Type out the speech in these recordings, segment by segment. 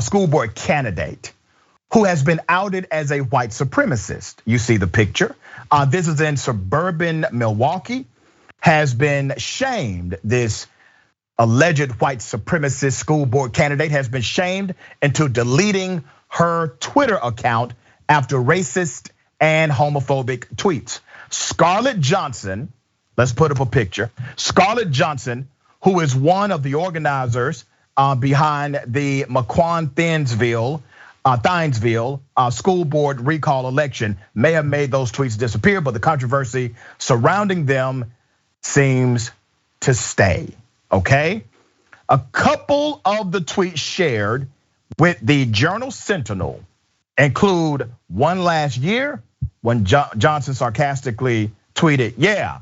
school board candidate who has been outed as a white supremacist. You see the picture. This is in suburban Milwaukee, has been shamed. This alleged white supremacist school board candidate has been shamed into deleting her Twitter account after racist and homophobic tweets. Scarlett Johnson, let's put up a picture. Scarlett Johnson, who is one of the organizers behind the McQuan-Thiensville school board recall election, may have made those tweets disappear, but the controversy surrounding them seems to stay, okay? A couple of the tweets shared with the Journal Sentinel include one last year when Johnson sarcastically tweeted, "Yeah,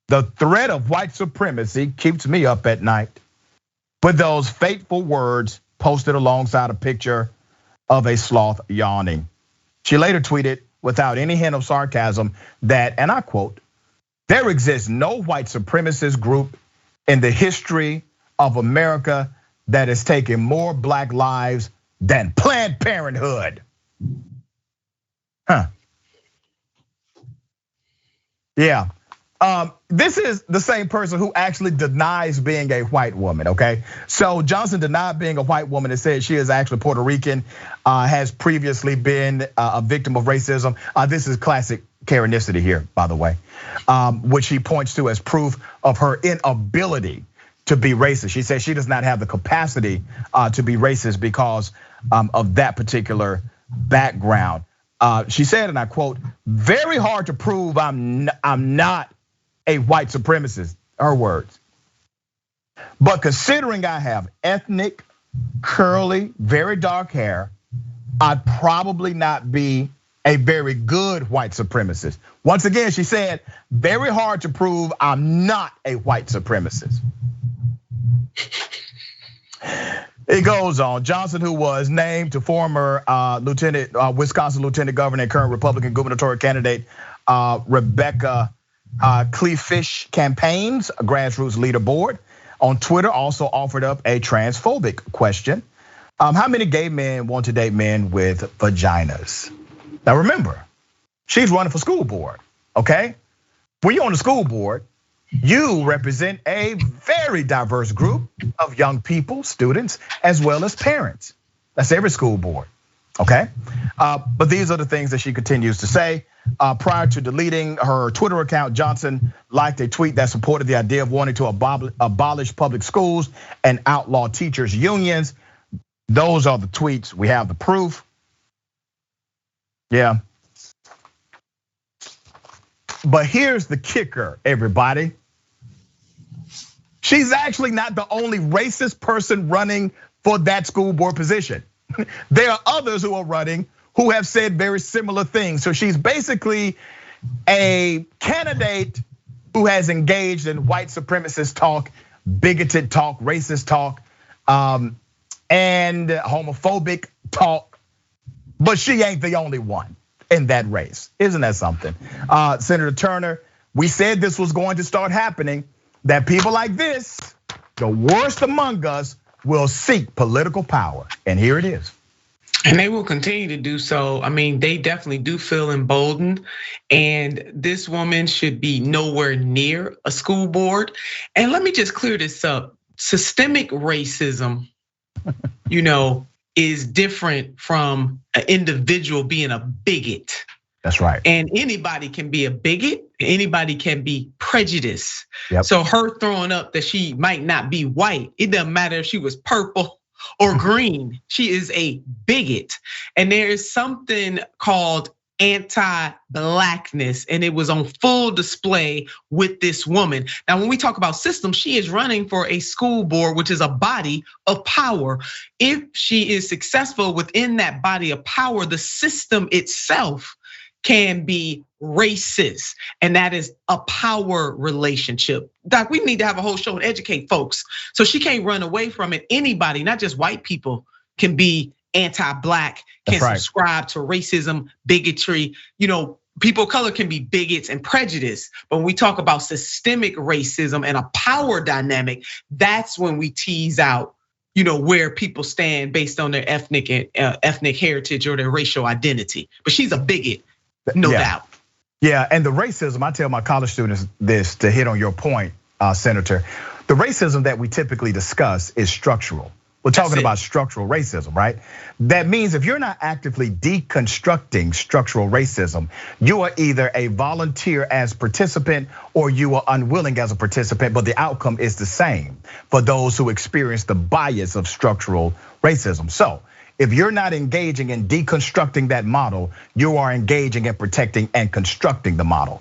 the threat of white supremacy keeps me up at night," with those fateful words posted alongside a picture of a sloth yawning. She later tweeted without any hint of sarcasm that, and I quote, "There exists no white supremacist group in the history of America that has taken more black lives than Planned Parenthood." Yeah. This is the same person who actually denies being a white woman, okay? So Johnson denied being a white woman and said she is actually Puerto Rican, has previously been a victim of racism. This is classic Karenicity here, by the way, which she points to as proof of her inability to be racist. She says she does not have the capacity to be racist because of that particular background. She said, and I quote, "Very hard to prove I'm not a white supremacist," her words. "But considering I have ethnic, curly, very dark hair, I'd probably not be a very good white supremacist." Once again, she said, very hard to prove I'm not a white supremacist. It goes on. Johnson, who was named to former Wisconsin Lieutenant Governor and current Republican gubernatorial candidate Rebecca Kleefisch campaigns, a grassroots leaderboard on Twitter, also offered up a transphobic question. How many gay men want to date men with vaginas? Now remember, she's running for school board, okay? When you're on the school board, you represent a very diverse group of young people, students, as well as parents. That's every school board, okay? But these are the things that she continues to say. Prior to deleting her Twitter account, Johnson liked a tweet that supported the idea of wanting to abolish public schools and outlaw teachers' unions. Those are the tweets. We have the proof. Yeah. But here's the kicker, everybody. She's actually not the only racist person running for that school board position. There are others who are running who have said very similar things. So she's basically a candidate who has engaged in white supremacist talk, bigoted talk, racist talk, and homophobic talk. But she ain't the only one in that race. Isn't that something? Senator Turner, we said this was going to start happening, that people like this, the worst among us, will seek political power. And here it is. And they will continue to do so. I mean, they definitely do feel emboldened. And this woman should be nowhere near a school board. And let me just clear this up. Systemic racism, is different from an individual being a bigot. That's right. And anybody can be a bigot, anybody can be prejudiced. Yep. So her throwing up that she might not be white, it doesn't matter if she was purple or green, she is a bigot. And there is something called anti-blackness, and it was on full display with this woman. Now, when we talk about systems, she is running for a school board, which is a body of power. If she is successful within that body of power, the system itself can be racist, and that is a power relationship. Doc, we need to have a whole show and educate folks. So she can't run away from it. Anybody, not just white people, can be anti-black, can subscribe to racism, bigotry. People of color can be bigots and prejudiced. But when we talk about systemic racism and a power dynamic, that's when we tease out where people stand based on their ethnic heritage or their racial identity. But she's a bigot, no doubt. Yeah, and the racism, I tell my college students this to hit on your point, Senator. The racism that we typically discuss is structural. We're talking about structural racism, right? That means if you're not actively deconstructing structural racism, you are either a volunteer as participant or you are unwilling as a participant, but the outcome is the same for those who experience the bias of structural racism. So if you're not engaging in deconstructing that model, you are engaging in protecting and constructing the model.